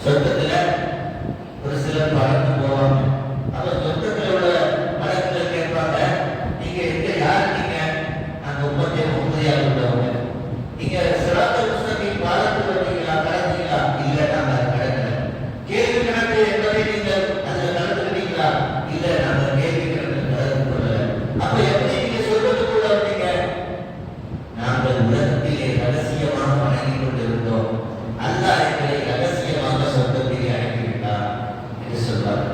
சொர்க்கத்துல ஒரு சிலர் பறந்து போவாங்க. அப்ப சொர்க்கத்துல உள்ள மலக்குகள் கேட்பாங்க, நீங்க எங்க யார்? நீங்க நாங்க உம்மத்தே முகமதியா உள்ளவங்க. நீங்க சிராத்துல் முஸ்தகீம் பாலத்தில் வந்தீங்களா, கடந்தீங்களா? இல்ல, நாங்க கடக்கல. கேள்வி கணக்கு என்பதை நீங்கள் அதுல நடந்துக்கிறீங்களா? இல்ல, நாங்க கேள்வி கணக்கு நடந்து கொள்ளல. அப்ப எப்படி நீங்க சொர்க்கத்துக்குள்ள வந்தீங்க? நாங்கள் உலகத்திலே ரகசியமாக வணங்கி கொண்டிருந்தோம். அல்லாஹ் எங்களை ரகசியமாக சொர்க்கத்திலே அனுப்பிவிட்டார் என்று சொல்றார்.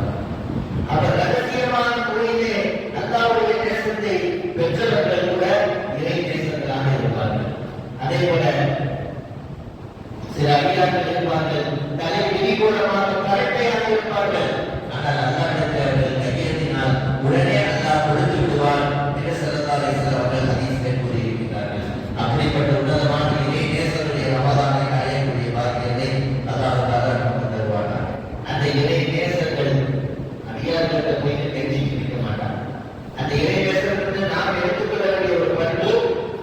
அவர் ரகசியமான முறையிலே அல்லாஹ்வுடைய தேசத்தை பெற்றவர்கள் கூட இறை தேசங்களாக இருப்பார்கள். அதே போல சில அடியார்கள் இருப்பார்கள், தலை விரிகோலமாக கரெக்டையாக இருப்பார்கள். ஆனால் அல்லாஹ்விடத்தில் அவர்கள் கையேந்தினால் உடனே அல்லாஹ் கொடுத்து விடுவார் என்று ஸல்லல்லாஹு அலைஹி வஸல்லம் அவர்கள் ஹதீஸிலே கூறியிருக்கிறார்கள். அப்படிப்பட்ட உன்னதமான இறை நேசருடைய ரமதானை அடையக்கூடிய பாக்கியத்தை அல்லாஹ் தஆலா நமக்கு தருவானாக. அந்த இறை நேசர்கள் அடியார்களிட்ட போய் தெரிஞ்சுக்க வைக்க மாட்டாங்க. அந்த இறை நேசர்களுக்கு நாம் எடுத்துக்கொள்ள வேண்டிய ஒரு பண்பு,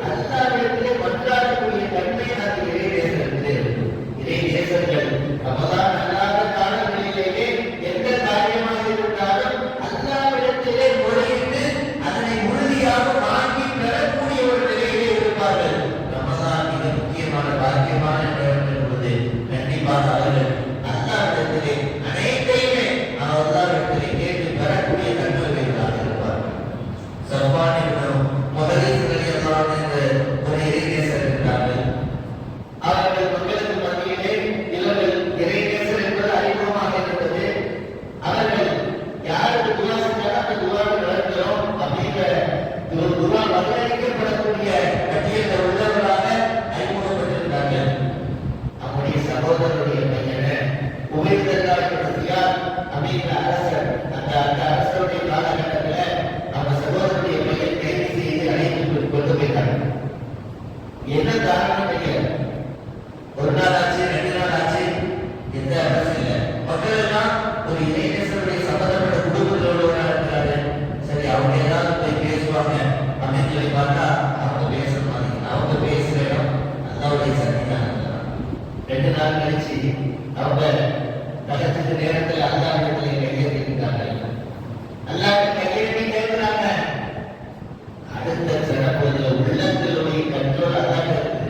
அல்லாஹ்விடத்திலே மன்றாடக்கூடிய தன்மை அந்த இறை நேசர்களுக்கு இருக்கும். இறை நேசர்கள் ரமதான் அல்லாத காலங்களிலேயே எந்த காரியமாக இருந்தாலும் அல்லாஹ்விடத்திலே முறையிட்டு அதனை உறுதியாக வாங்கி பெறக்கூடிய ஒரு நிலையிலே இருப்பார்கள். ரமதான் மிக முக்கியமான பாக்கியமான நேரம் என்பது கண்டிப்பாக அவர்கள் அல்லாஹ்விடத்திலே அனைத்தையுமே அல்லாஹ்விடத்திலே கேட்டு பெறக்கூடிய நன்மைகளாக இருப்பார்கள். சஃப்வான் இப்னு முஹர்ரிஸ் ரலியல்லாஹு அன்ஹு ஒரு இறைநேசர் இருக்கிறார்கள். அவர்கள் மக்களுக்கு மத்தியிலே இவர்கள் இறைநேசர் என்பது அறிமுகமாக இருந்தது. அவர்கள் யாருக்கு துவா செஞ்சாலும் அந்த துவாவை நடக்கிறோம் அப்படிங்கிற ஒரு துவா வரவேற்கப்படக்கூடிய பட்டியலில் உள்ளவர்களாக அறிமுகப்பட்டிருந்தார்கள். அவருடைய சகோதரருடைய பையனை அப்படிங்கிற அரசர், அந்த அரசருடைய காலகட்டத்தில் அவங்க சகோதரருடைய பையன் கைது செய்து அழைத்து கொண்டு போயிட்டாங்க. என்ன காரணம் தெரியல. ஒரு நாள் ஆச்சு, 2 நாள் ஆச்சு, எந்த அரசு இல்லை. மக்கள் எல்லாம் ஒரு இளைஞர்களுடைய சம்பந்தப்பட்ட குடும்பத்தோடு இருக்கிறாரு. சரி, அவங்க ஏதாவது போய் பேசுவாங்க அப்படின்னு சொல்லி பார்த்தா அவங்க பேச மாட்டேங்க. அவங்க பேசுற இடம் அல்லாஹ்வுடைய சன்னிதானம். 2 நாள் கழிச்சு அவங்க தகச்சது நேரத்தில் அல்லாஹ்விடத்திலே கையேற்றிருக்கிறார்கள். அல்லாஹ் கையேற்றி கேட்கிறாங்க. அடுத்த சிறப்புல உள்ளத்தினுடைய கண்ட்ரோல் அல்லாஹ் இருக்குது.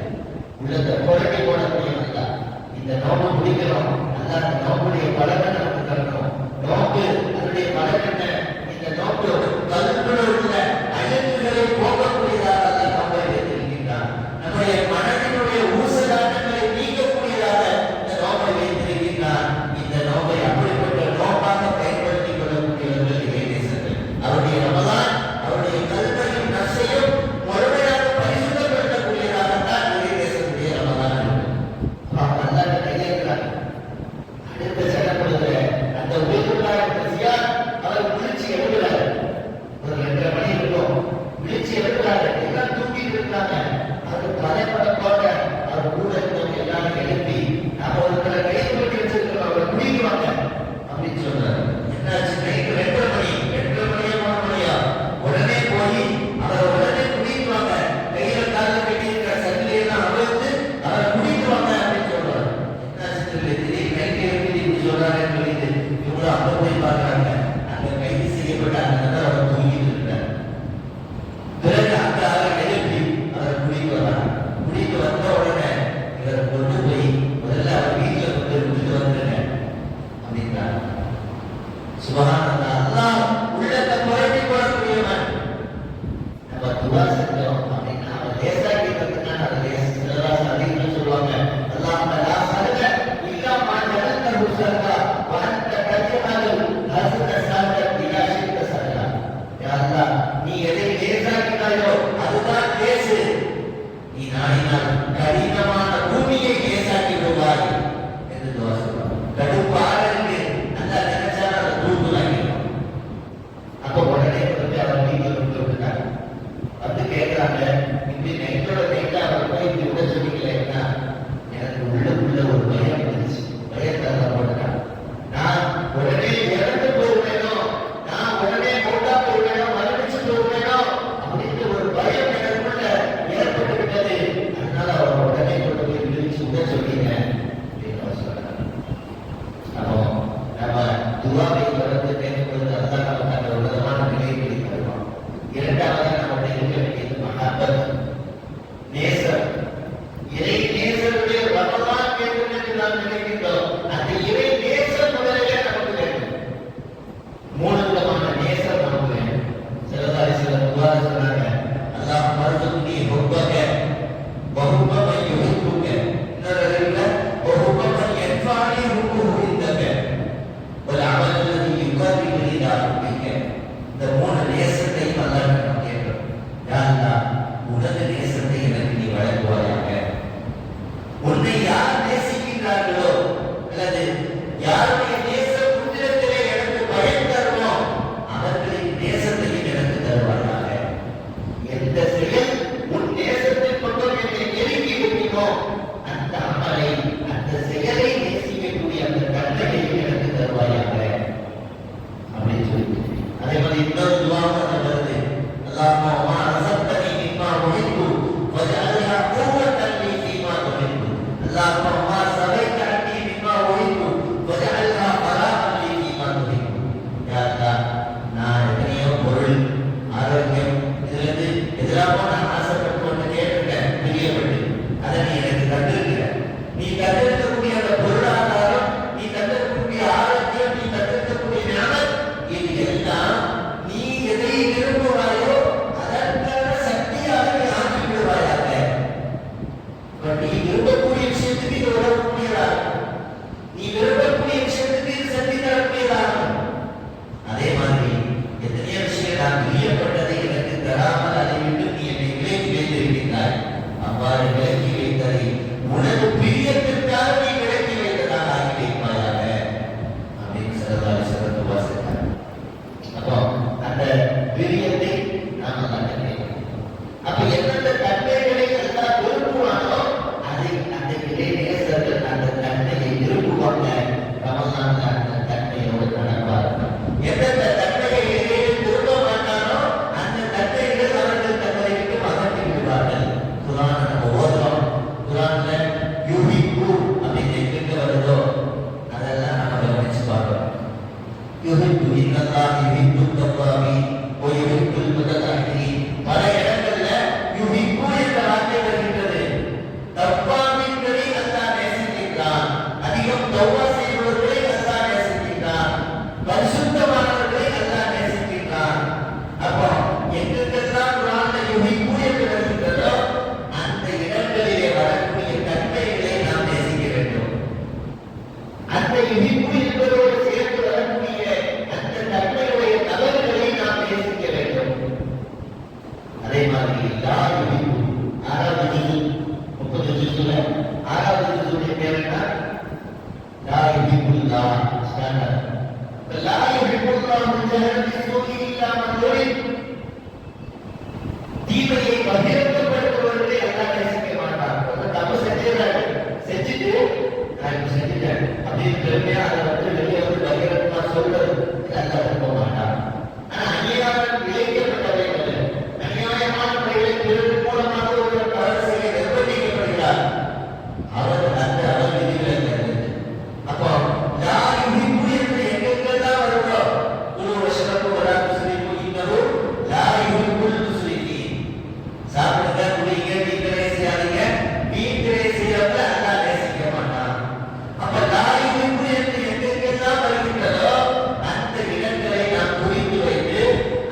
உள்ளத்தை குழப்பி போடக்கூடிய அல்லாஹ். இந்த நோம்பு முடிக்கிறோம், அல்லாஹ் அந்த நோம்புடைய பலனை நமக்கு தரணும். நோம்பு அதனுடைய பலன் என்ன? இந்த நோம்பு கல்வியில் உள்ள அழுக்குகளை போக்கக்கூடியதாக அல்லாஹ் நோம்பை வைத்திருக்கின்றான். நம்முடைய மனதினுடைய ஊசலாட்டங்களை நீக்கக்கூடியதாக இந்த நோம்பை வைத்திருக்கின்றான். இந்த நோம்பை அப்படிப்பட்ட நோம்பாக பயன்படுத்திக் கொள்ளக்கூடியவர்கள் இறைநேசர்கள். அவருடைய ரமதான் அவருடைய கல்வையும் நஷ்டையும் முழுமையாக பரிசுத்தப்படுத்தக்கூடியதாகத்தான் இறைநேசருடைய ரமதான் இருக்கு. அல்லாஹ் கையேற்கிறார். அடுத்த சட்டப்படுகிற அந்த அவர் விழிச்சு எழுதுறாரு. ஒரு 2:30 மணி இருக்கும், விழிச்சு எழுதுறாரு. எல்லாம் தூக்கிட்டு இருக்காங்க. அது பதப்படத்தோட அவர் கூட இருந்தவங்க எல்லாரும் எழுப்பி நாம ஒருத்தரை கைது பண்ணி வச்சிருக்கோம், அவரை குடிக்குவாங்க அப்படின்னு சொல்றாரு. என்னாச்சு? நைட்டு 2:30 மணி, 2:30 மணியா 3 மணியா? உடனே போய் அவரை உடனே குடிக்குவாங்க. கையில காலில் கட்டியிருக்கிற சங்கிலியெல்லாம் அவிழ்த்து அவரை குடிக்குவாங்க அப்படின்னு சொல்றாரு. என்னாச்சு தெரியல. திடீர்னு நைட்டு எழுப்பி இப்படி சொல்றாருன்னு சொல்லிட்டு இவங்க அங்க போய் பார்க்கறாங்க. அங்க கைது செய்யப்பட்ட அந்த நபர் அவர் தூங்கிட்டு இருக்கிறார். பிறகு அந்த ஆளை எழுப்பி அவரை குடிக்க வர்றாங்க. குடிக்க வந்த உடனே இவரை கொண்டு போய் முதல்ல அவர் வீட்டில் கொண்டு விட்டுட்டு வந்துருங்க அப்படின்றாங்க. சுபஹானல்லாஹ். அல்லாஹ் உள்ளத்தை குறைச்சி போடக்கூடியவன். நம்ம துவா செஞ்சோம் அப்படின்னா அவன் லேசாக்கிட்டதுக்கான அதை லேசாக அதிகம் சொல்லுவாங்க. அல்லாஹ் லா சலுக இல்லா மா ஜஅல்தஹு சலுகா வஅன்த தஜ்அலு துவாவை தொடர்ந்து கேட்கும் பொழுது அல்லாஹ் நமக்கு அந்த உன்னதமான நிலையை தருவான். இரண்டாவது நம்முடைய இருக்க வேண்டியது மஹப்பத், நேசம். இறை நேசருடைய ரமலான் வேண்டும் என்று நாம் நினைக்கின்றோம். அந்த இறை நேசம் முதலிலே நமக்கு வேண்டும். மூணு விதமான நேசம் நமக்கு வேண்டும். சிலதாரி சிலர் துவா சொன்னாங்க, அல்லாஹ் மருதுக்கு ஹுப்பக வஹுப்பக யுஹிப்புக, இன்னொருல வஹுப்பக யன்ஃபானி ஹுப்புஹு இந்தக வல் அமல் அல்லதி யுகர்ரிபுனி இலா ஹுப்பிக. இந்த மூணு நேசத்தையும் அல்லாஹ் நம்ம கேட்கிறோம். யா அல்லாஹ், உனது நேசத்தை எனக்கு நீ வழங்குவாயாக. உன்னை யார் நேசிக்கின்றார்களோ அல்லது யாருடைய நேச புத்திரத்திலே எனக்கு பயன் தருமோ அவர்களின் நேசத்தையும் எனக்கு தருவாயாக. எந்த செயல் உன் நேசத்தை கொண்டு என்னை நெருங்கி விடுமோ அந்த அமலை, அந்த செயலை நேசிக்கக்கூடிய அந்த கட்டளையும் எனக்கு தருவாயாக அப்படின்னு சொல்லி அதே மாதிரி இன்னொரு துவாவும் வருது. அல்லாஹ்வும்ம ரஸக்தனி மிம்மா உஹிப்பு வஜஅல்ஹா குவத்தன் லீ ஃபீமா துஹிப்பு. அல்லாஹ்வும்ம ஸவைத்தனி மிம்மா உஹிப்பு வஜஅல்ஹா ஃபலாஹன் லீ ஃபீமா துஹிப்பு. யா அல்லாஹ், நான் எத்தனையோ பொருள், ஆரோக்கியம், இதிலிருந்து எதிராக நான் ஆசைப்பட்டு கொண்டு கேட்டிருக்கேன், பிரியப்பட்டு. அதை நீ எனக்கு தந்திருக்கிற. நீ தந்திருக்கக்கூடிய அந்த பொருளாதாரம், நீ தந்திருக்கக்கூடிய ஆரோக்கியம், நீ தந்திருக்கக்கூடிய ஞானம், இது எல்லாம் நீ எதை விரும்புவாயோ அதற்கான சக்தியாக நீ ஆக்கி விடுவாயாக. நீ விரும்பக்கூடிய விஷயத்துக்கு இது உதவக்கூடியதாகும். நீ விரும்பக்கூடிய விஷயத்துக்கு இது சக்தி தரக்கூடியதாகும். அதே மாதிரி எத்தனையோ விஷயம் நான் பிரியப்பட்டதை எனக்கு தராமல் அதை விட்டு நீ என்னை விலக்கி வைத்திருக்கின்றாய். அவ்வாறு விலக்கி வைத்ததை உனது பிரியத்திற்காக நீ விலக்கி வைத்ததாக ஆக்கி வைப்பாயாக அப்படின்னு சிறந்தாரி சிறந்து வாசித்தார். அப்போ அந்த பிரியத்தை நாம் கண்டேன். அப்ப எந்தெந்த தன்மைகளை எல்லாம் விரும்புவானோ அதை அந்த இறை நேசர்கள் அந்த தன்மையை விரும்புவாங்க. ரமலான் அந்த தன்மையோடு நடப்பார்கள். எந்தெந்த தன்மையை இறைவன் விரும்ப மாட்டானோ அந்த தன்மைகள் அவர்கள் தங்களை விட்டு அகற்றி விடுவார்கள். குர்ஆனை நம்ம ஓதுறோம். குர்ஆன்ல யுஹிப்பு அப்படின்னு எங்க வருதோ அதெல்லாம் நம்ம கவனிச்சு பார்க்கணும். யுஹிப்பு இன்னல்லாஹ் யுஹிப்பு தவ்வாபீன் வ யுஹிப்புல் முத்ததஹிரீன். பல இடங்கள்ல யுஹிப்பு என்ற வார்த்தை வருகின்றது. தவ்வாபீன்களை அல்லாஹ் நேசிக்கின்றான். அதிகம் தௌபா செய்பவர்களை அல்லாஹ் நேசிக்கின்றான். பரிசுத்தமானவர்களை அல்லாஹ் நேசிக்கின்றான். அப்போ எங்கெல்லாம் குர்ஆன்ல யுஹிப்பு என்று வருகின்றதோ அந்த இடங்களிலே வரக்கூடிய தன்மைகளை நாம் நேசிக்க வேண்டும். அந்த யுஹிப்பு என்பதோடு சேர்த்து வரக்கூடிய அந்த தன்மையுடைய நபர்களை நாம் நேசிக்க வேண்டும். அதே மாதிரி லா யுஹிப்பு 6வது ஜுஸ் 30 ஜுஸ்ல 6வது ஜுஸ்னுடைய பேர் என்ன? லா யுஹிப்புல்லாஹ் ஸ்டாண்டர்ட். லா யுஹிப்புல்லாஹ் ஜஹரத்தி சூஇ இல்லா மன் யுரித். தீமையை பகிரங்கப்படுத்துவவர்களை அல்லாஹ் நேசிக்க மாட்டான். தப்பு செஞ்சிடறாரு, செஞ்சுட்டு நான் செஞ்சுட்டேன் அப்படின்னு பெருமையா அதை வந்து வெளியே வந்து பகிரங்கமா சொல்றது அல்லாஹ் விரும்ப மாட்டான். ஆனா அநியாயம் விளைவிக்கப்பட்டவர்கள் அநியாயமான முறையில் பிறர் மூலமாக ஒரு தவறு செய்ய நிர்பந்திக்கப்படுகிறார். அவர் அந்த அவர் விதிகளை இருக்கிறது. அப்போ லா யுஹிப்பு என்று எங்கெங்கெல்லாம் வருதோ ஒரு வருஷத்துக்கு ஒரு முஸ்லிம் இன்னும் லா யுஹிப்புல் முஸ்லிமீன். சாப்பிடுங்க, குடிங்க, வீட்டிலே செய்யாதீங்க, வீட்டிலே செய்யறவங்க அல்லாஹ் நேசிக்க மாட்டான். அப்ப லா யுஹிப்பு என்று எங்கெங்கெல்லாம் வருகின்றதோ அந்த இடங்களை நாம் புரிந்து வைத்து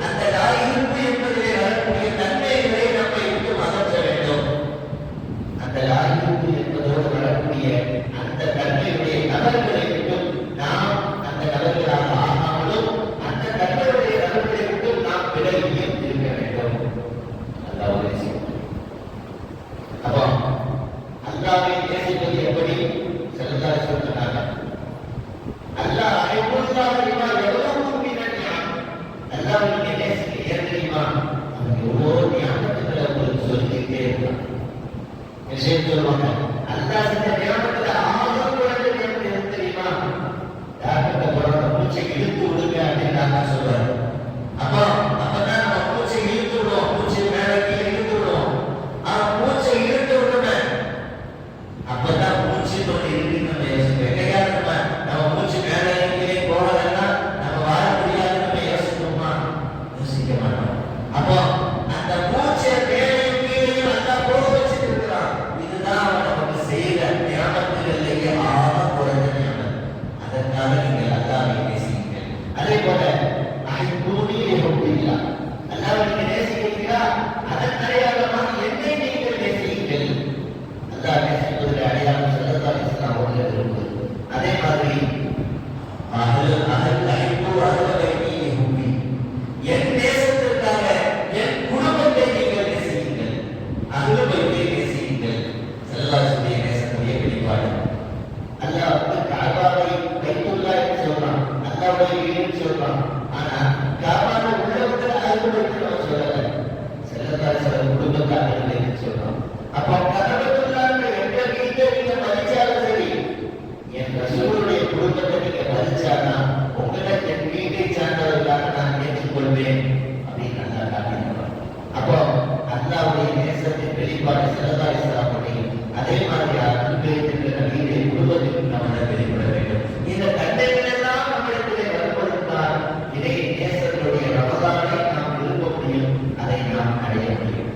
அந்த லா யுஹிப்பு என்பதிலே வரக்கூடிய தன்மைகளை நம்மை விட்டு அகற்ற வேண்டும். அந்த லா யுஹிப்பு என்பதோடு வரக்கூடிய அந்த தன்மையுடைய நபர்களை விட்டும் நாம் அந்த நபர்களாக ஆகாமலும் அந்த தன்மையுடைய நபர்களை விட்டும் நாம் விலகியும் இருக்க வேண்டும். அல்லாஹ் உதவி செய்யும். அப்போ அல்லாஹ்வை நேசிப்பது எப்படி ஸல்லல்லாஹு அலைஹி வஸல்லம் சொன்னாங்க. அல்லாஹ் அய்யுல்லாஹ் லிமா யதுஹு மினன் நிஅம். அல்லாஹ்வை நீங்க நேசிக்க ஏன் தெரியுமா? அவன் எவ்வளோ ஞாபகத்துல உங்களுக்கு சொல்லிக்கிட்டே இருக்கான். விஷயம் சொல்லுவாங்க, அல்லாஹ் செஞ்ச ஞாபகத்துல ஆகம் குறைஞ்ச ஞாபகம் எது தெரியுமா? டாக்டர்கிட்ட போறோம், மூச்சை இழுத்து விடுங்க அப்படின்னு டாக்டர் சொல்றாரு. அப்பதான் நம்ம மூச்சை இழுத்து விடுவோம், மூச்சை மேல கீழே இழுத்து விடுவோம். மூச்சை இழுத்து விடுமே அப்பதான் மூச்சு கொண்டு இருக்கு நம்ம யோசிப்போம். எங்கேயா நம்ம மூச்சு மேல கீழே போறதெல்லாம் ரசூலுடைய குடும்பத்தை நீங்க மதிச்சானா உங்களை என் வீட்டை சார்ந்தவர்களாக நான் ஏற்றுக்கொள்வேன் அப்படின்னு நல்லா காட்டினார். அப்போ அல்லாவுடைய நேசத்தின் வெளிப்பாடு ஸல்லல்லாஹு அலைஹி வஸல்லம் அதே மாதிரி அன்பு என்ற நபியுடைய குடும்பத்திற்கு நம்ம வெளிப்பட வேண்டும். இந்த தன்மைகள் எல்லாம் நம்மிடத்திலே வருவதற்கான இதை நேசர்களுடைய ரமதானை நாம் விரும்ப முடியும், அதை நாம் அடைய முடியும்.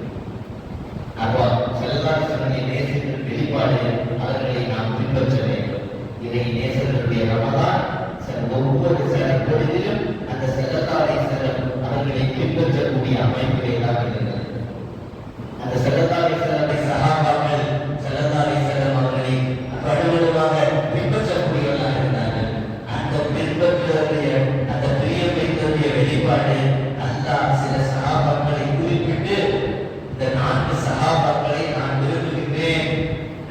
அப்போ ஸல்லல்லாஹு அலைஹி வஸல்லம் நேசத்தின் வெளிப்பாடு அவர்களை நாம் பின்பற்ற வேண்டும். இதை நேசர்களுடைய ரமதான் ஒவ்வொரு சில பொழுதிலும் அந்த ஸல்லல்லாஹு அலைஹி வஸல்லம் அவர்களை பின்பற்றக்கூடிய அமைப்பிலே தான் இருந்தது. அந்த ஸல்லல்லாஹு அலைஹி வஸல்லம் சஹாபாக்கள் ஸல்லல்லாஹு அலைஹி வஸல்லம் அவர்களை கடுமையாக பின்பற்றக்கூடியவர்களாக இருந்தார்கள். அந்த பின்பற்றுவதைய அந்த பிரியம் வைத்ததைய வெளிப்பாடு அல்லாஹ் சில சஹாபாக்களை குறிப்பிட்டு இந்த 4 சஹாபாக்களை நான் விரும்புகிறேன்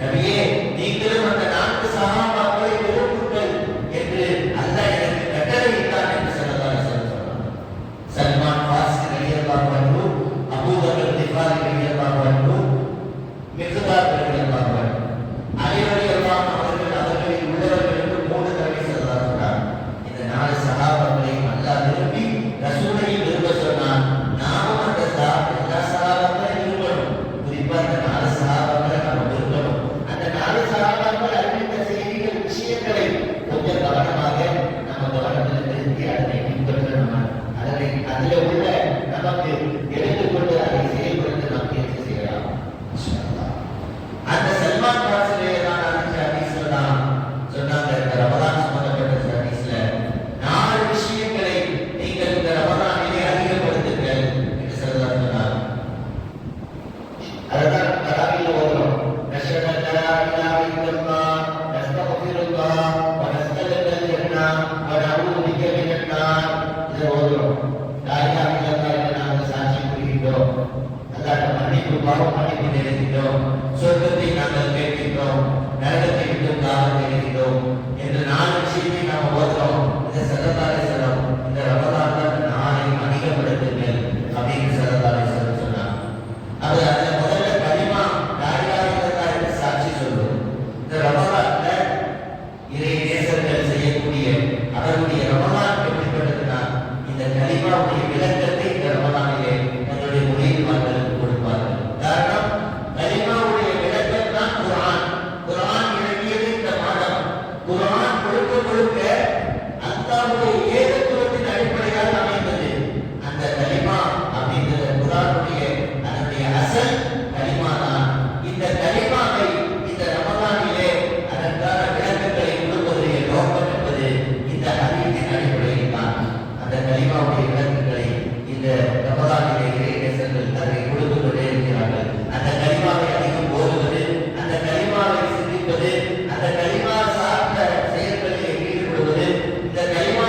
நபியே, நீங்களும் அந்த 4 சஹாபாக்களை விரும்புங்கள் என்று அல்லாஹ் எனக்கு கட்டளையிட்டான் என்று ஸல்லல்லாஹு அலைஹி வஸல்லம் சொன்னார். சல்மான் ஃபாரிஸி ரலியல்லாஹு அன்ஹு, அபூ பக்கர் திஃபாரி ரலியல்லாஹு அன்ஹு, மிக்தாத் ரலியல்லாஹு அன்ஹு, அலி ரலியல்லாஹு அவர்கள் அவர்களில் உள்ளவர்கள் என்று 3 தடவை ஸல்லல்லாஹு அலைஹி வஸல்லம் இந்த 4 சஹாபாக்களை அல்லாஹ் விரும்பி ரசூலையும் விரும்ப சொன்னான். நாமும் அந்த எல்லா சஹாபாக்களையும் விரும்பணும். குறிப்பா அந்த 4 சஹாபாக்களை நாம் விரும்பணும். அந்த 4 சஹாபாக்கள் அறிவித்த செய்திகள் விஷயங்களை கொஞ்சம் கவனமாக நம்ம கவனத்தில் நிறுத்தி அதனை பின்பற்றணும். அதில் உள்ள நமக்கு எடுத்துக்கொண்டு அதை செயல்படுத்த நாம் முயற்சி செய்யலாம். அந்த சல்மான் பாசிலே தான் அந்த ஹதீஸ்ல தான் சொன்னாங்க, இந்த ரமதான் சம்பந்தப்பட்ட ஹதீஸ்ல 4 விஷயங்களை நீங்கள் இந்த ரமதானிலே அதிகப்படுத்துங்கள் என்று ஸல்லல்லாஹு சொன்னார். அதுதான் தராவில ஓதுறோம். நஷ்ஹது அல்லா இலாஹா இல்லல்லாஹ் நஸ்தக்ஃபிருல்லாஹ் வ நஸ்தக்ஃபிருல் ஜன்னah வ நஊது பிக மினன் நார். இதை ஓதுறோம். லா இலாஹா இல்லல்லாஹ் என்று நாங்கள் சாட்சி கூறுகின்றோம். அல்லாஹ்வின் மன்னிப்பு பாவம் மன்னிப்பு நினைக்கின்றோம். சொர்க்கத்தை நாங்கள் கேட்கின்றோம், நரகத்தை விட்டு காவல் தேடுகின்றோம் என்று 4 விஷயத்தை நாம் ஓதுறோம். இதை ஸல்லல்லாஹு அலைஹி வஸல்லம் இந்த ரமதான்ல 4 அதிகப்படுத்துங்கள் அப்படின்னு ஸல்லல்லாஹு அலைஹி வஸல்லம் சொன்னார். அது அந்த முதல்ல கலிமா லா இலாஹா இல்லல்லாஹ் என்று சாட்சி சொல்வது. இந்த ரமதான்ல இறை நேசர்கள் செய்யக்கூடிய அவருடைய ரமதான் எப்படிப்பட்டதுன்னா இந்த கலிமாவுடைய விளக்கத்தை இந்த ரமதானிலே தன்னுடைய மொழியில் மக்களுக்கு கொடுப்பார்கள். காரணம், கலிமாவுடைய விளக்கம் தான் குர்ஆன். குர்ஆன் இறங்கியது இந்த மாதம். குர்ஆன் கொடுக்க கொடுக்க அல்லாஹ்வுடைய ஏகத்துவத்தின் அடிப்படையாக அமைந்தது. அந்த கலிமா அப்படிங்கிற குர்ஆனுடைய அதனுடைய அசல் கலிமா தான். இந்த கலிமாவை இந்த ரமதானிலே அதற்கான விளக்கங்களை கொடுப்பதற்கு நோக்கம் என்பது இந்த ஹதீஸின் அடிப்படையில் தான். அந்த கலிமாவுடைய விளக்கங்களை இந்த ரமதானிலே இறைநேசர்கள் அதை கொடுத்து கொண்டே இருக்கிறார்கள். அந்த கலிமாவை அதிகம் ஓதுவது, அந்த கலிமாவை சிந்திப்பது, அந்த கலிமா சார்ந்த செயல்களில் ஈடுபடுவது, இந்த கலிமா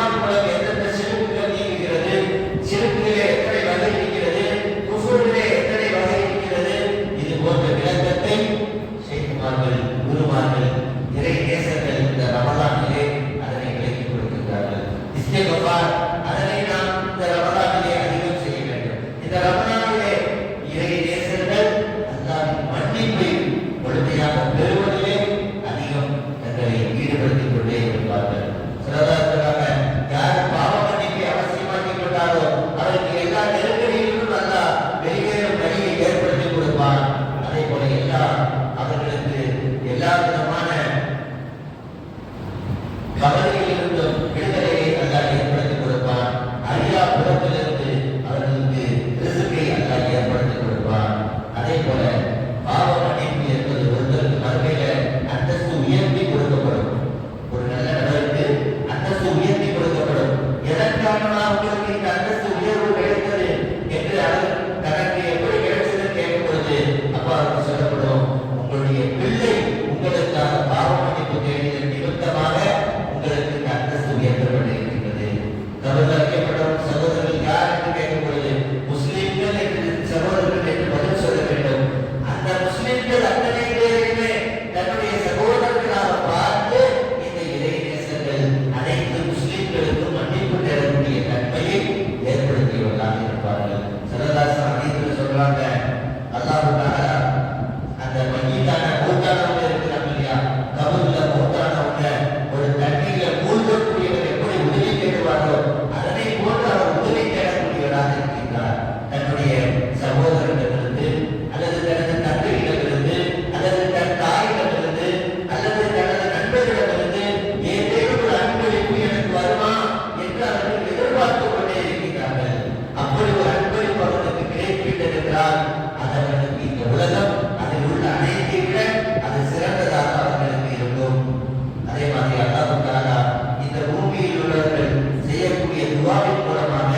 அதே மாதிரி அல்லாஹ் தஆலா இந்த பூமியில் உள்ளவர்கள் செய்யக்கூடிய துஆவின் மூலமாக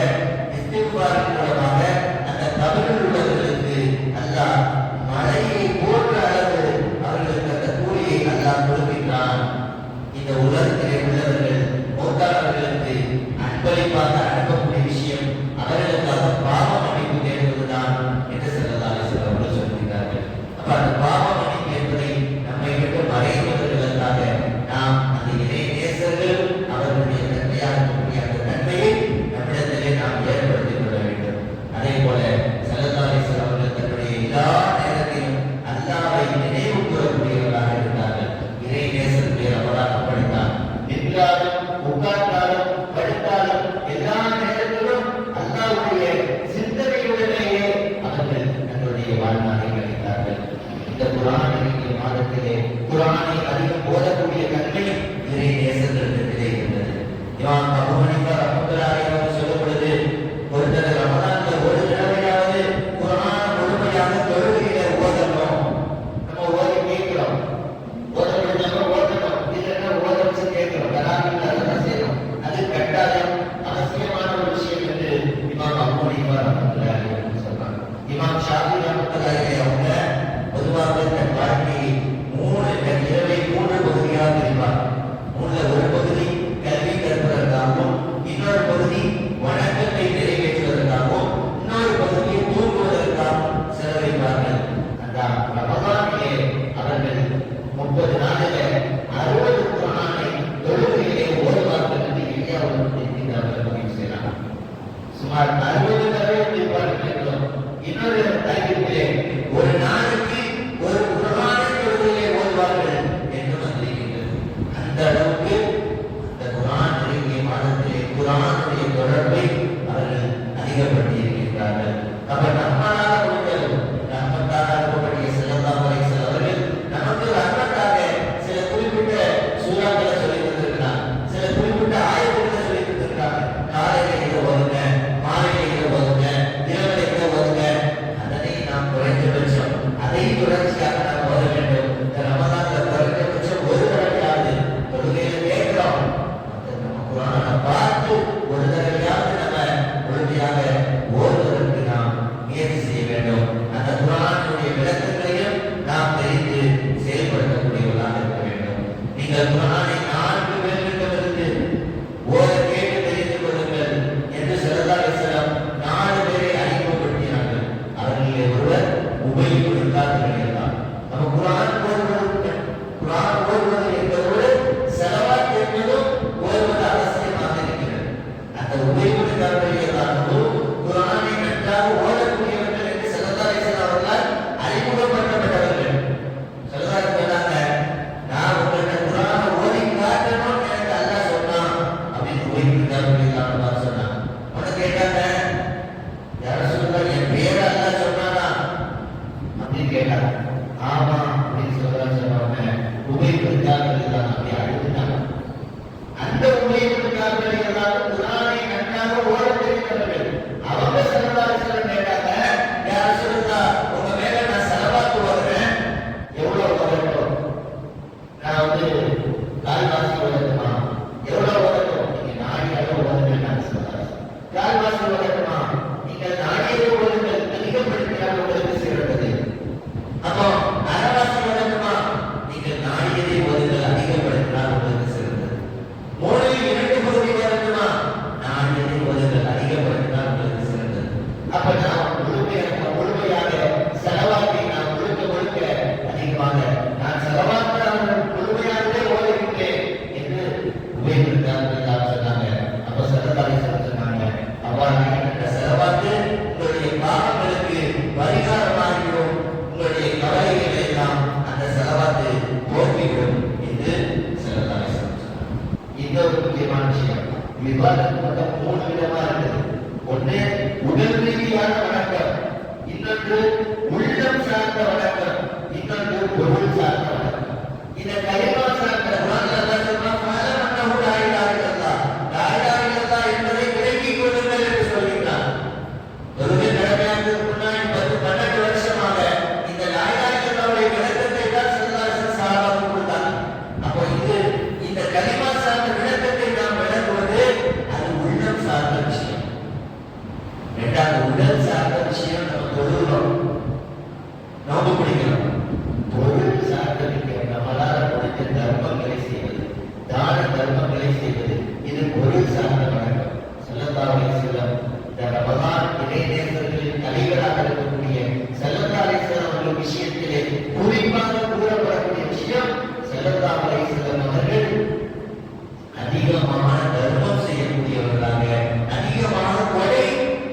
இஸ்திக்பாரின் மூலமாக அந்த தமிழில் உள்ளவர்களுக்கு அல்லாஹ் மழையை போன்ற அளவு அவர்களுக்கு அந்த கூலியை அல்லாஹ் கொடுக்கின்றான். இந்த உலகத்திலே உள்ளவர்கள் மௌத்தானவர்களுக்கு அன்பளிப்பாக அனுப்பக்கூடிய விஷயம் அவர்களுக்காக பாவ மன்னிப்பு தேடுவதுதான் என்று ஸல்லல்லாஹு அலைஹி வஸல்லம் அவர்கள் சொல்கிறார்கள். அப்ப அந்த பாவ மன்னிப்பு என்பதை நம்மை விட்டு மறைவதற்காக நாம் அந்த இறை நேசர்கள் அவர்களுடைய நன்மையாக இருக்கக்கூடிய அந்த நன்மையை நம்மிடத்திலே நாம் ஏற்படுத்திக் கொள்ள வேண்டும். அதே போல ஸல்லல்லாஹு அலைஹி வஸல்லம் அவர்கள் தன்னுடைய எல்லா நேரத்திலும் அல்லாஹ்வை நினைவு கூறக்கூடியவர்களாக இருந்தார்கள். இறை நேசருடைய ரமலான் அப்படித்தான். நின்றாலும் உட்கார்ந்தாலும் படுத்தாலும் எல்லா நேரத்திலும் அல்லாஹ்வுடைய சிந்தனையுடனேயே அவர்கள் தங்களுடைய வாழ்நாளை கழித்தார்கள். இந்த குர்ஆன் இறங்கிய மாதத்திலே குர்ஆனை அதிகம் ஓதக்கூடிய தன்மை இறை நேசர்களிடத்திலே இருந்தது. இமாம் அபூ ஹனீஃபா ரஹ்மத்துல்லாஹி அலைஹி அவர்கள் சொல்லும் பொழுது ஒரு தடவை ரமலான்ல ஒரு தடவையாவது குர்ஆனை முழுமையாக தொழுகையிலே ஓதணும். நம்ம ஓதி கேட்கிறோம், ஓத முடிஞ்சவங்க ஓதணும், இல்லைன்னா ஓத வச்சு கேட்கிறோம், தராவியில் அதெல்லாம் செய்யணும். அது கட்டாயம் அவசியமான ஒரு விஷயம் என்று இமாம் அபூ ஹனீஃபா ரஹ்மத்துல்லாஹி அலைஹி அவர்கள் சொல்றாங்க. இமாம் ஷாஃபி ரஹ்மத்துல்லாஹி அலைஹி அவங்க பொதுவாக தன் வாழ்க்கையை இரவை 3 பகுதியாக பிரிப்பார். மூணுல ஒரு பகுதி கல்வி கற்பதற்காகவும், இன்னொரு பகுதி வணக்கத்தை நிறைவேற்றுவதற்காகவும், இன்னொரு பகுதியை தூங்குவதற்காகவும் செலவழிப்பார்கள். அந்த ரமலானிலே அவர்கள் 30 நாளிலே 60 குர்ஆனை தொழுகையிலே ஓதுவார்கள் என்று இந்தியாவில் அவர்கள் முடிவு செய்கிறார். சுமார் 60 தடவை முடிப்பார்கள். இன்னொரு அறிவிப்பிலே ஒரு நாளைக்கு ஒரு குர்ஆனை தொழுகையிலே ஓதுவார்கள் என்று வந்திருக்கிறது. அந்த அளவுக்கு இந்த குர்ஆன் இறங்கிய மாதத்திலே குர்ஆனுடைய தொடர்பை அவர்கள் அதிகப்படுத்தி இருக்கின்றார்கள். அப்ப நம்மளால முடிந்தது ரஹ்மத்தாக இருக்கக்கூடிய ஸல்லல்லாஹு அலைஹி வஸல்லம் அவர்கள் நமக்கு ரஹ்மத்தாக சில குறிப்பிட்ட சூறாக்களை சொல்லி தந்திருக்கிறார், சில குறிப்பிட்ட ஆயத்துக்களை சொல்லி தந்திருக்கிறார். காலையில இதை ஓதுங்க, மாலையில இதை ஓதுங்க, இரவுல இதை ஓதுங்க. அதனை நாம் குறைந்தபட்சம் அதை தொடர்ச்சியாக நாம் ஓத வேண்டும். இந்த ரமலான்ல குறைந்தபட்சம் ஒரு தடவையாவது தொழுகையில கேட்கிறோம், நம்ம குர்ஆனை பார்த்து ஒரு தடவையாவது நம்ம முழுமையாக ஓதுவதற்கு நாம் முயற்சி செய்ய வேண்டும். அந்த குர்ஆனுடைய விளக்கங்களையும் நாம் தெரிந்து செயல்படுத்தக்கூடியவர்களாக இருக்க வேண்டும். நீங்கள் குர்ஆனை 4 பேரிடமிருந்து ஓத கேட்டு தெரிந்து கொள்ளுங்கள் என்று ஸல்லல்லாஹு அலைஹி வஸல்லம் 4 பேரை அறிமுகப்படுத்தினார்கள். அவர்களிலே ஒருவர் உபை இப்னு கஅப் ரலியல்லாஹு. நம்ம குர்ஆன் ஓதுவது என்பதோடு ஸலவாத் என்பதும் ஓதுவது அவசியமாக இருக்கிறது. அந்த உபை இப்னு கஅப் ரலியல்லாஹு குர்ஆனை நன்றாக ஓதக்கூடியவர்கள் என்று ஸல்லல்லாஹு அலைஹி வஸல்லம் அவர்களால் அறிமுகப்படுத்தப்பட்டவர்கள். ஸல்லல்லாஹு சொன்னாங்க, நான் உங்கள்ட்ட குர்ஆனை ஓதி காட்டணும்னு எனக்கு அல்லாஹ் சொன்னான் அப்படின்னு உபை இப்னு கஅப் ரலியல்லாஹு சொன்னாங்க. அவனை கேட்டாங்க, யா ரசூலல்லாஹ், என் பேரை அல்லாஹ் சொன்னானா அப்படின்னு கேட்டாங்க. ஆமா அப்படின்னு சொன்னாங்க. உபை இப்னு கஅப் ரலியல்லாஹு அப்படி அழுதுட்டாங்க. அந்த உபை இப்னு கஅப் ரலியல்லாஹு குர்ஆனை நன்றாக ஓத தெரிந்தவர்கள். அவங்க ஸல்லல்லாஹு அலைஹி வஸல்லம் கேட்டாங்க, யா ரசூலல்லாஹ், உங்க மேல நான் ஸலவாத் ஓதுறேன், எவ்வளவு ஓதணும்? நான் கால்வாசி ஓதணுமா? எவ்வளவு ஓதணும்? நீங்க நாடி அளவு ஓதுங்கன்னு சொல்றாங்க. கால்வாசி ஓதணுமா? நீங்கள் நாடியை ஓதுங்கள், அதிகப்படுத்தினால் உங்களுக்கு சிறந்தது. அப்போ அரைவாசி ஓதணுமா? நீங்கள் நாடியதை ஓதுங்கள், அதிகப்படுத்தினால் உங்களுக்கு சிறந்தது. 3 பகுதி ஓதணுமா? நாடியதை ஓதுங்கள், அதிகப்படுத்தினால் உங்களுக்கு சிறந்தது. அப்ப நாம் முழுமையாக செலவாக்கி நாம் முழுக்க அதிகமாக நான் செலவாக்க முழுமையாகவே ஓதுகின்றேன் என்று உபை இப்னு கஅப் ரலியல்லாஹு சொன்னாங்க. அப்ப ஸல்லல்லாஹு அலைஹி வஸல்லம் சொன்னாங்க, அவ்வாறு இந்த செலவாக்கு உங்களுடைய பாவங்களுக்கு பரிகாரமாகிவிடும், உங்களுடைய கவலைகளை எல்லாம் அந்த செலவாக்கு போக்கிவிடும் என்று ஸல்லல்லாஹு அலைஹி வஸல்லம் சொன்னாங்க. இன்னொரு முக்கியமான விஷயம், விவாதம் மொத்தம் 3 விதமா இருக்குது. ஒன்று உடல் ரீதியான வணக்கம், இன்னொன்று உள்ளம் சார்ந்த வணக்கம், இன்னொன்று பொருள் சார்ந்த வணக்கம். இந்த கலிமா சார்ந்த குர்ஆன்ல அல்லாஹ் சொல்றான், ஃபஅலமன்னஹு லா இலாஹா இல்லல்லாஹ், லா இலாஹா இல்லல்லாஹ் என்பதை விளங்கிக் கொள்ளுங்கள் என்று சொல்கிறான். தொழுகை கடமையானதுக்கு முன்னாடி 10-12 வருஷமாக இந்த லா இலாஹா இல்லல்லாஹ்வுடைய விளக்கத்தை தான் ஸல்லல்லாஹு அலைஹி வஸல்லம் சஹாபாக்களுக்கு கொடுத்தாங்க. அப்போ இது செய்வது, இது பொருள் சார்ந்த வணக்கம். ஸல்லல்லாஹு அலைஹி வஸல்லம் இந்த ரமலான் இறைநேசர்களின் தலைவராக இருக்கக்கூடிய ஸல்லல்லாஹு அலைஹி வஸல்லம் அவர்கள் விஷயத்திலே குறிப்பாக கூறப்படக்கூடிய விஷயம், ஸல்லல்லாஹு அலைஹி வஸல்லம் அவர்கள் அதிகமான தர்மம் செய்யக்கூடியவர்களாக, அதிகமான கொடை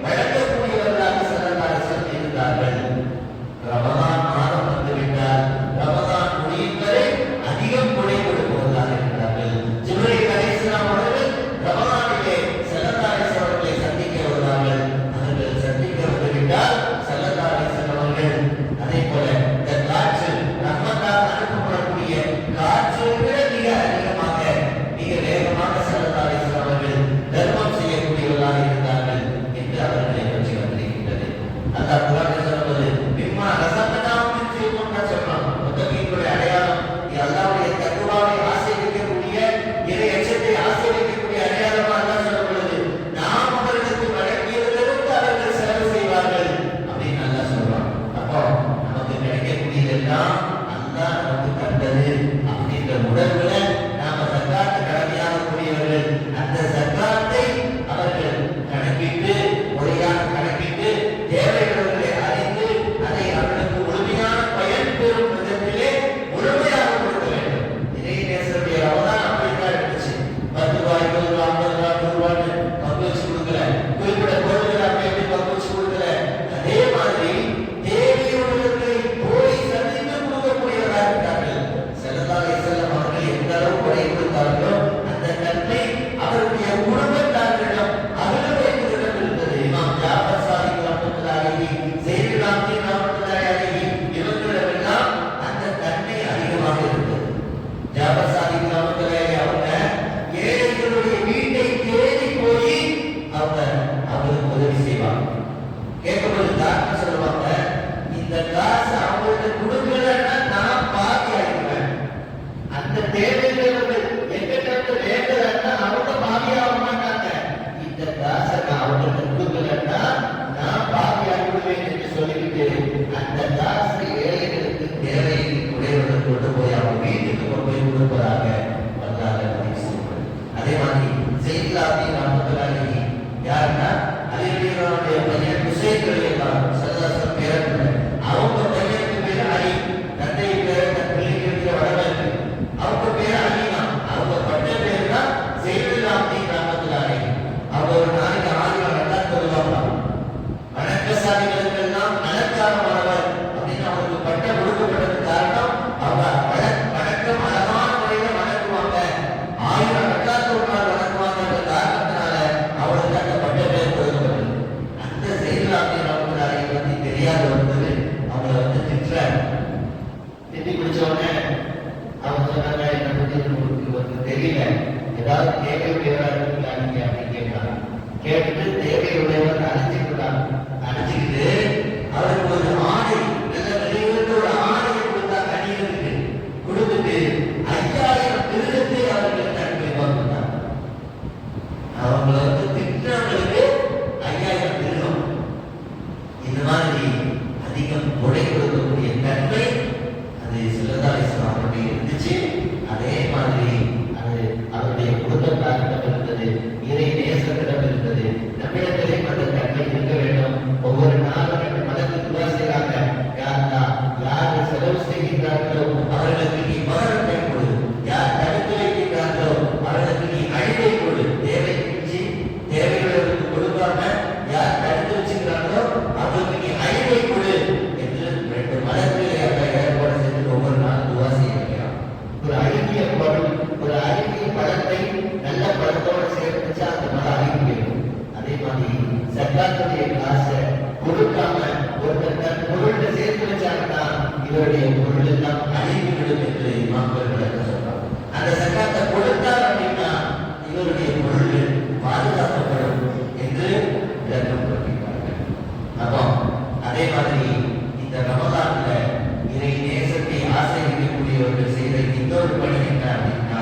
வழங்கக்கூடியவர்களாக ஸல்லல்லாஹு அலைஹி வஸல்லம் இருந்தார்கள். ரமலான் மாதம் வந்துவிட்டால் ரமலான் முடியும் வரை அதிகம் கொடை கொடுப்பவர்களாக இருக்கிறார்கள். ஜிப்ரீல் அலைஹிஸ்ஸலாம் அவர்கள் ரமலானிலே ஸல்லல்லாஹு அலைஹி வஸல்லம் அவர்களை சந்திக்க வருவார்கள். அவர்கள் சந்திக்க வந்துவிட்டால் ஸல்லல்லாஹு அலைஹி வஸல்லம் அவர்கள் அதே போல இந்த காற்று ரஹ்மத்தாக அனுப்பப்படக்கூடிய காற்றை விட மிக அதிகமாக மிக வேகமாக ஸல்லல்லாஹு அலைஹி வஸல்லம் அவர்கள் தர்மம் செய்யக்கூடியவர்களாக இருந்தார்கள் என்று அவர்களை பற்றி வந்திருக்கின்றது. அல்லாஹ் குர்ஆனில் சொல்வது பிம்மா ரஸக்னாஹும் யுன்ஃபிகூன் சொல்றான். முத்தகீன்களுடைய அடையாளம் அல்லாஹ்வுடைய தக்வாவை ஆசீர்வதிக்கக்கூடிய, இறை அச்சத்தை ஆசீர்வதிக்கக்கூடிய அடையாளமா அல்லாஹ் சொல்றது. நாம் அவர்களுக்கு வழங்கியதிலிருந்து அவர்கள் செலவு செய்வார்கள் அப்படின்னு அல்லாஹ் சொல்றான். அப்போ நமக்கு கிடைக்கக்கூடியதெல்லாம் அல்லாஹ் நமக்கு தந்தது அப்படின்ற உணர்வுல நாம ஜக்காத் கடமையாகக்கூடியவர்கள். அந்த ஜக்காத்தை அவர்கள் கணக்கிட்டு, முறையாக கணக்கிட்டு, தேவைகளை அறிந்து அதை அவர்களுக்கு முழுமையான பயன் பெறும் விதத்திலே முழுமையாக கொடுக்க வேண்டும். இறைநேசருடைய ரமலான் அப்படித்தான் இருந்துச்சு. 10 ரூபாய், 20 ரூபாய், 50 ரூபாய், 100 ரூபாய்னு பங்கு வச்சு கொடுக்கல. குறிப்பிட்ட பொருட்களை அப்படி பங்கு வச்சு கொடுக்கல. அதே மாதிரி தேவையுள்ளவர்களை போய் சந்தித்து கொடுக்கக்கூடியவர்களாக இருக்கிறார்கள். ஸல்லல்லாஹு அலைஹி வஸல்லம் அவர்கள் எந்த அளவு கொடை கொடுத்தார்களோ அந்த நன்மை அவருடைய குடும்பத்தார்களிடம் அகலவைகளிடம் இருந்தது. இமாம் ஜாஃபர் சாதிக் ரஹ்மத்துல்லாஹி அலைஹி, ஸையதுல் ஆபிதீன் ரஹ்மத்துல்லாஹி அலைஹி இவர்களிடமெல்லாம் அந்த தன்மை அதிகமாக இருந்தது. ஜாஃபர் சாதிக் ரஹ்மத்துல்லாஹி அலைஹி அவங்க ஏழைகளுடைய வீட்டை தேடி போய் அவங்களுக்கு உதவி செய்வாங்க. கேட்கும்போது டாக்டர் சொல்லுவாங்க, இந்த காசு அவங்கள்ட்ட கொடுக்கலன்னா நான் பாக்கி ஆகிடுவேன். அந்த தேவையுள்ளவர்கள் எங்கிட்ட வேண்டலன்னா அவங்க பாவியாக மாட்டாங்க. இந்த காசை நான் அவங்கள்ட்ட கொடுக்கலன்னா நான் பாவி ஆகிவிடுவேன் என்று சொல்லிவிட்டு அந்த காசை ஏழைகளுக்கு தேவை உடையவர்கள் கொண்டு போய் அவங்க வீட்டுக்கு கொண்டு போய் கொடுப்பதாக வந்தாங்க. அதே மாதிரி ஸையதுல் ஆபிதீன் ரஹ்மத்துல்லாஹி அலைஹி யாருன்னா அலியுடைய பையன் ஹுசைன் ரலியல்லாஹு ஸல்லல்லாஹு பேரன். அவங்க பையனுக்கு பேர் அலி. தந்தை பேர் தன் பிள்ளைக்கு இருக்கிற வடமேற்கு. அவங்க பேர் அலிமா. அவங்க பட்ட பேர் தான் ஸையதுல் ஆபிதீன் ரஹ்மத்துல்லாஹி அலைஹி. அவங்க ஒரு நாளைக்கு ஆதிவாரம் நல்லா சொல்லுவாங்க. வணக்கசாலிகளுக்கெல்லாம் அலங்காரமானவர் அப்படின்னு அவங்களுக்கு பட்டம் கொடுக்கப்பட்டது காரணம் அவங்க வணக்கம் அழகான முறையில வணங்குவாங்க. 1000 ரக்காத் ஒரு நாள் வணங்குவாங்க. காரணத்தினால அவங்களுக்கு அந்த பட்ட பேர் கொடுக்கப்பட்டது. அந்த ஸையதுல் ஆபிதீன் ரஹ்மத்துல்லாஹி அலைஹி பத்தி தெரியாத ஒருத்தர் அவங்கள வந்து திட்டி பிடிச்ச உடனே அவங்க சொன்னாங்க, என்னை பத்தி உங்களுக்கு தெரியல, ஏதாவது தேவையுடையவராக இருக்கீங்களா நீங்க அப்படின்னு கேட்கலாம். கேட்டுட்டு தேவையுடையவர் அழைச்சிக்கிட்டாங்க. அழைச்சிக்கிட்டு அவருக்கு ஒரு ஆணை, நல்ல விலையுள்ள ஒரு ஆணையை கொடுத்தாங்க அணியருக்கு. கொடுத்துட்டு 5000 திருடத்தை அவர்கள் நன்மையாக கொடுத்தாங்க. அவங்கள வந்து திட்டங்களுக்கு 5000 திருடம். இந்த மாதிரி அதிகம் கொடை கொடுக்கக்கூடிய நன்மை அது ஸல்லல்லாஹு அலைஹி வஸல்லம் அவர்களுடைய இருந்துச்சு. அதே மாதிரி அது அவருடைய குடும்பத்தாரிடம் இருந்தது, இறை நேசரிடம் இருந்தது. நம்மிடத்திலே அந்த தன்மை இருக்க வேண்டும். ஒவ்வொரு நாளும் ரெண்டு மதத்துக்கு துவா செய்கிறாங்க, யா அல்லாஹ், யார் செலவு செய்கின்றார்களோ அவர்களுக்கு நீ மரணத்தை கொடு, யார் தடுத்து வைக்கின்றார்களோ அவர்களுக்கு நீ அழிவை கொடு. தேவையுள்ளவர்களுக்கு கொடுக்காம யார் தடுத்து வச்சுக்கிறார்களோ அவர்களுக்கு நீ அழிவை கொடு என்று ரெண்டு மதத்திலே அந்த ஏற்பாடு செய்து ஒவ்வொரு நாள் துவா செய்ய வைக்கிறான். ஒரு அழுகிய பொருள், ஒரு அழுகிய பழத்தை நல்ல பழத்தோடு சேர்த்துச்சா அந்த மழை அழுகி போயிடும். அதே மாதிரி சக்காத்துடைய காசை கொடுக்காம ஒருத்தர் தன் பொருள்கிட்ட சேர்த்து வச்சாங்கன்னா இவருடைய பொருள் எல்லாம் அழிந்து விடும் என்று இமாம்கள் விளக்க சொல்றாங்க. அந்த சக்காத்தை கொடுத்தார் அப்படின்னா இவருடைய பொருள் பாதுகாக்கப்படும் என்று விளக்கம் கொடுக்கிறார்கள். அப்போ அதே மாதிரி இந்த ரமலான்ல இறை நேசத்தை ஆசைவிக்கக்கூடியவர்கள் செய்த இன்னொரு பணி என்ன அப்படின்னா,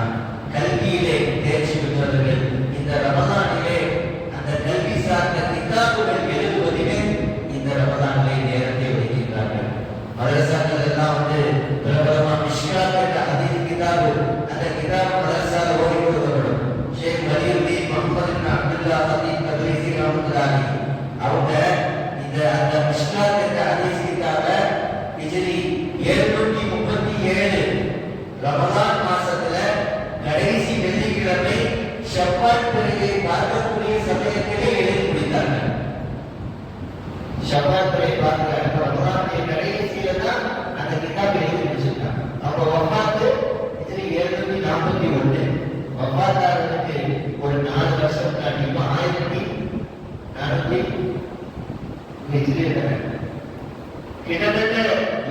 கல்வியிலே தேர்ச்சி பெற்றவர்கள் இந்த ரமலானிலே அந்த கல்வி சார்ந்த கிதாபுகள் எழுதுவதிலே இந்த ரமலானிலே நேரத்தை ஒதுக்கின்றார்கள். மதரசாக்கள் எல்லாம் வந்து பிரபலமா மிஷ்காத் என்ற ஹதீஸ் கிதாப் ஷவ்வால் பிறையை பார்க்கக்கூடிய சமயத்திலே எழுதி முடித்தார்கள். ஷவ்வால் பிறை பார்க்கிற ரமலானுடைய கடைசியில தான் அந்த கிதாபை எழுதி முடிச்சிருக்காங்க. அப்போ வஃபாத்து ஹிஜ்ரி 741. வஃபாத்தாருக்கு ஒரு 4 வருஷம் தாண்டி 1400 ஹிஜ்ரி கிட்டத்தட்ட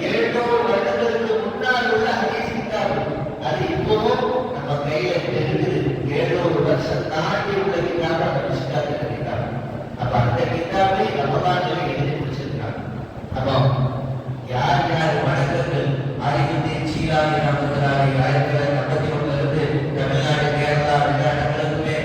700 வருடங்களுக்கு முன்னால் உள்ள ஹதீஸ் கிதாப். அது இப்பவும் நம்ம கையில தெரிஞ்சு 700 வருஷம் தாண்டி உள்ள கிதாப் அந்த புஸ்தகத்துல கிதாப். அப்ப அந்த கிதாபை ரமலானில் எழுதி முடிச்சிருக்காங்க. அப்போ யார் யார் வணக்கங்கள் ஆயுதத்தின் சீராகி நமக்கிறாரி 1951 தமிழ்நாடு கேரளா எல்லா இடங்களுக்குமே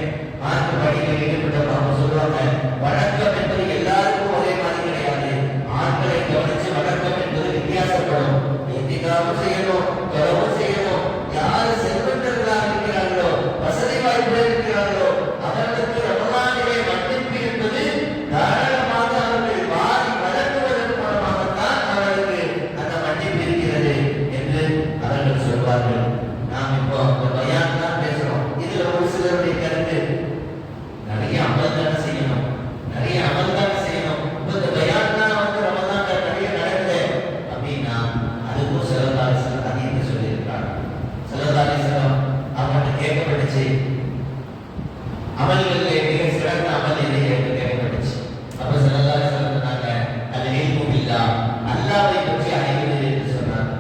மாற்று பணிகளில் ஈடுபட்டவங்க சொல்லுவாங்க, வணக்கம் என்பது எல்லாருக்கும் ஒரே மாதிரி கிடையாது. ஆண்களை கவனிச்சு வணக்கம் என்பது வித்தியாசப்படும். இத்திகாவும் செய்யணும், தொழவும் செய்யணும். யாரு செல்வந்தர்களாக இருக்கிறார்களோ, வசதி வாய்ப்புடன் இருக்கிறார்களோ, அவர்களுக்கு ரமலானிலே மன்னிப்பு என்பது தாராளமாக அவர்கள் வாரி வழங்குவதன் மூலமாகத்தான் அவர்களுக்கு அந்த மன்னிப்பு இருக்கிறது என்று அவர்கள் சொல்வார்கள். நாம் இப்போ அந்த பயான் தான் பேசுறோம். இதுல ஒரு சிலருடைய கருத்து, நிறைய அமல் தானே செய்யணும், நிறைய அமல் தானே செய்யணும், இந்த பயான் தான் வந்து ரமலான் நிறைய நடக்குது அப்படின்னா அதுக்கும் சிலதாரிசனம் அதிகம் சொல்லியிருக்காங்க. சிலதாரிசனம் அவங்கள்ட்ட கேட்கப்பட்டுச்சு, அமல்களிலே மிக சிறந்த அமல் எது என்று கேட்கப்பட்டுச்சு. அப்ப சிலதாரிசனம் சொன்னாங்க, அது நீக்குமில்லா, அல்லாவை பற்றி அறிவது என்று சொன்னாங்க.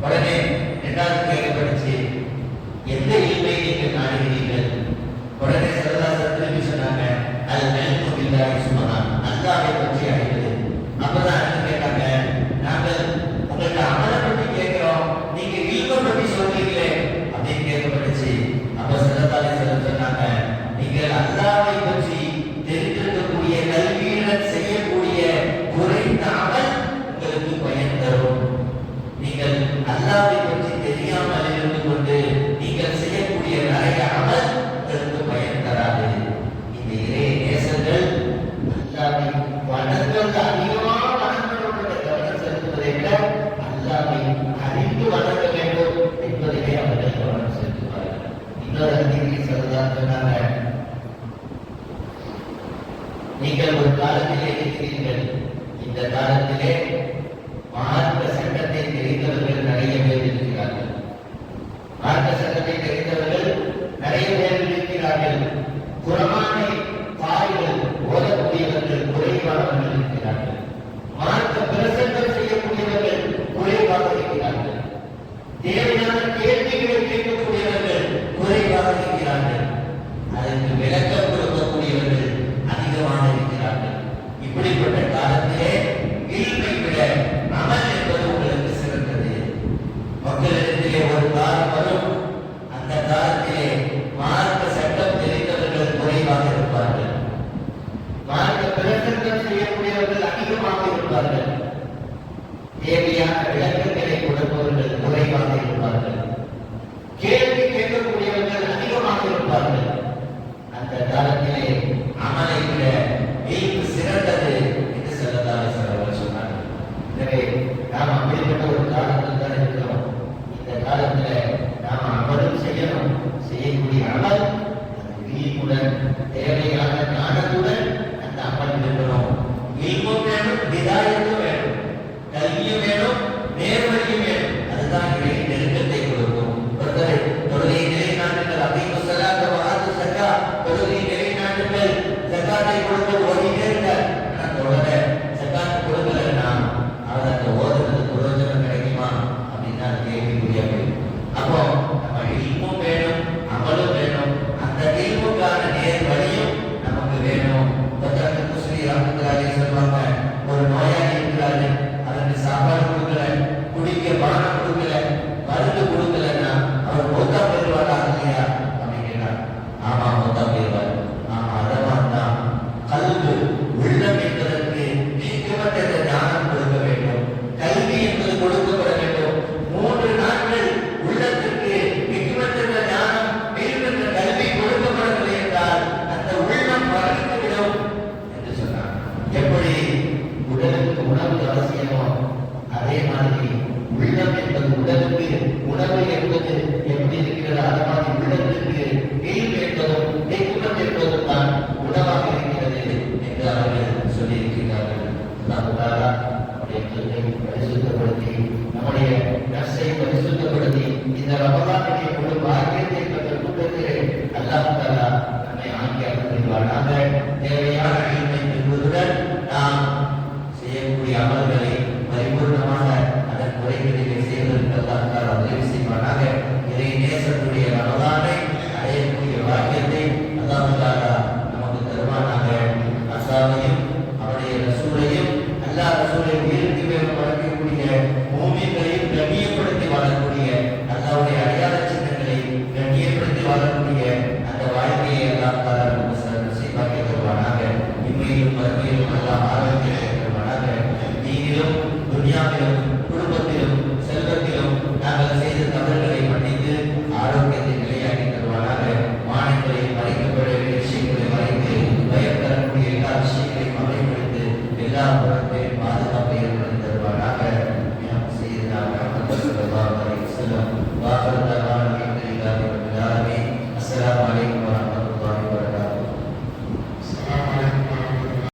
உடனே இரண்டாவது கேட்கப்பட்டுச்சு, எந்த இல்மை நீங்கள் நாடுகிறீர்கள்? உடனே சிலதாரிசனம் திரும்பி சொன்னாங்க, அது நீக்குமில்லா சுமதான், அல்லாவை பற்றி அறிவது. அப்பதான் அடுத்து கேட்டாங்க, நாங்கள் உங்கள்கிட்ட அமலை பற்றி கேட்கிறோம், நீங்க இல்மை பற்றி சொல்றீங்களே அப்படின்னு கேட்கப்பட்டுச்சு. அப்ப சிலதாரிசனம் சொன்னாங்க, நீங்கள் அல்லாவை பற்றி தெரிந்திருக்கக்கூடிய கல்வியுடன் செய்யக்கூடிய குறைந்த அமல் உங்களுக்கு பயன் தரும். நீங்கள் அல்லாவை பற்றி தெரியாமல் இருந்து கொண்டு நீங்கள் செய்யக்கூடிய நிறைய அமல் உங்களுக்கு பயன் தராது. இந்த இறை நேசர்கள் அல்லாவை வணங்குவது அதிகமாக வணங்குவதற்கு கவனம் செலுத்துவதை விட அல்லாவை அறிந்து வணங்க வேண்டும் என்பதிலே அவர்கள் கவனம் செலுத்துவார்கள். இன்னொரு அதிகாரி சொன்னாங்க, நீங்கள் ஒரு காலத்திலே இருக்கிறீர்கள், இந்த காலத்திலே மார்க்க சட்டத்தை தெரிந்தவர்கள் நிறைய பேர் இருக்கிறார்கள். மார்க்க சட்டத்தை தெரிந்தவர்கள் நிறைய பேர் இருக்கிறார்கள். குர்ஆனை பாய்கள் ஓதக்கூடியவர்கள் குறைவானவர்கள் இருக்கிறார்கள். மார்க்க பிரசங்கம் செய்யக்கூடியவர்கள் குறைவாக இருக்கிறார்கள். தேவையான கேள்விகளை கேட்கக்கூடியவர்கள் குறைவாக இருக்கிறார்கள். அதற்கு விளக்கம் கொடுக்கக்கூடியவர்கள் அதிகமாக இருக்கிறார்கள். இப்படிப்பட்ட காலத்திலே இல்மை விட அமல் என்பது உங்களுக்கு சிறந்தது. மக்களிடத்திலே ஒரு காலம் வரும், அந்த காலத்திலே மார்க்க சட்டம் தெரிந்தவர்கள் குறைவாக இருப்பார்கள், மார்க்க பிரசங்கம் செய்யக்கூடியவர்கள் அதிகமாக இருப்பார்கள், தேவையான விளக்கங்களை கொடுப்பவர்கள் குறைவாக இருப்பார்கள், கேள்வி கேட்கக்கூடியவர்கள் அதிகமாக இருப்பார்கள். அந்த காலத்திலே அமலை விட இல்மு சிறந்தது என்று ஸல்லல்லாஹு அலைஹி சொன்னார்கள். எனவே நாம் அப்படிப்பட்ட ஒரு காலத்தில் தான் இருக்கிறோம். இந்த காலத்துல நாம் அமலும் செய்யணும், செய்யக்கூடிய அமல் இல்முடன் தேவையான ஞானத்துடன் அந்த அமல் இருக்கணும். இல்மும் வேணும், ஹிதாயத்தும் வேணும், கல்வியும் வேணும், நேர்வழியும் வேணும். அதுதான் இறை நெருக்கத்தை கொடுக்கும். ஒருத்தர் தொழுகை நிலைநாட்டுங்கள், அபீமு ஸலாத்த வ ஆத்து ஸக்கா, தொழுகை நிலைநாட்டுங்கள், ஸகாத்தை கொடுத்து ஓடிட்டே இருங்க. ஆனா தொழுக ஸகாத் கொடுக்கலன்னா அவர் அந்த ஓதுறது பிரயோஜனம் கிடைக்குமா அப்படின்னா கேள்விக்குரியது. அப்போ நம்ம இல்மும் வேணும், அமலும் வேணும், அந்த இல்முக்கான நேர் வழியும் நமக்கு வேணும். சொல்லுவாங்க, ஒரு நோயாளி இருக்கிறாரு, அதற்கு சாப்பாடு கொடுக்கல, உள்ளத்தை பரிசுத்தப்படுத்தி நம்முடைய நர்ஸை பரிசுத்தப்படுத்தி இந்த ரமலானுடைய முழு பாக்கியத்தை பெற்ற கூட்டத்திலே அல்லாஹ் தஆலா நம்மை ஆக்கியாளர் செய்வானாக. தேவையான இல்மை பெறுவதுடன் நாம் செய்யக்கூடிய அமல்களை பரிபூர்ணமாக அதன் முறைகளிலே செய்வதற்கு அல்லாஹ் தஆலா உதவி செய்வானாக. இறை நேசத்துடைய ரமலானை அடையக்கூடிய பாக்கியத்தை அல்லாஹ் தஆலா நமக்கு தருவானாக. அல்லாஹ்வையும் அவருடைய ரசூலையும் அல்லாஹ் ரசூலை உயிருக்கு மேல் வளர்க்கக்கூடிய மூமின்களையும் கண்ணியப்படுத்தி வாழக்கூடிய அல்லாஹ்வுடைய அடையாள சின்னங்களை கண்ணியப்படுத்தி வாழக்கூடிய அந்த வாழ்க்கையை அல்லாஹ் தஆலா நமக்கு நசீபாக்கி தருவானாக. இம்மையிலும் மறுமையிலும் அல்லாஹ் ஆரோக்கியத்தை தருவானாக. தீனிலும் துன்யாவிலும் குடும்பத்திலும் செல்வத்திலும் நாங்கள் செய்த தவறுகளை மன்னித்து ஆரோக்கியத்தை நிலையாக்கி தருவானாக. மானங்களை மறைக்கப்பட வேண்டிய விஷயங்களை மறைத்து பயம் தரக்கூடிய எல்லா விஷயங்களையும் அமல்படுத்தி எல்லா பாதுகாப்பை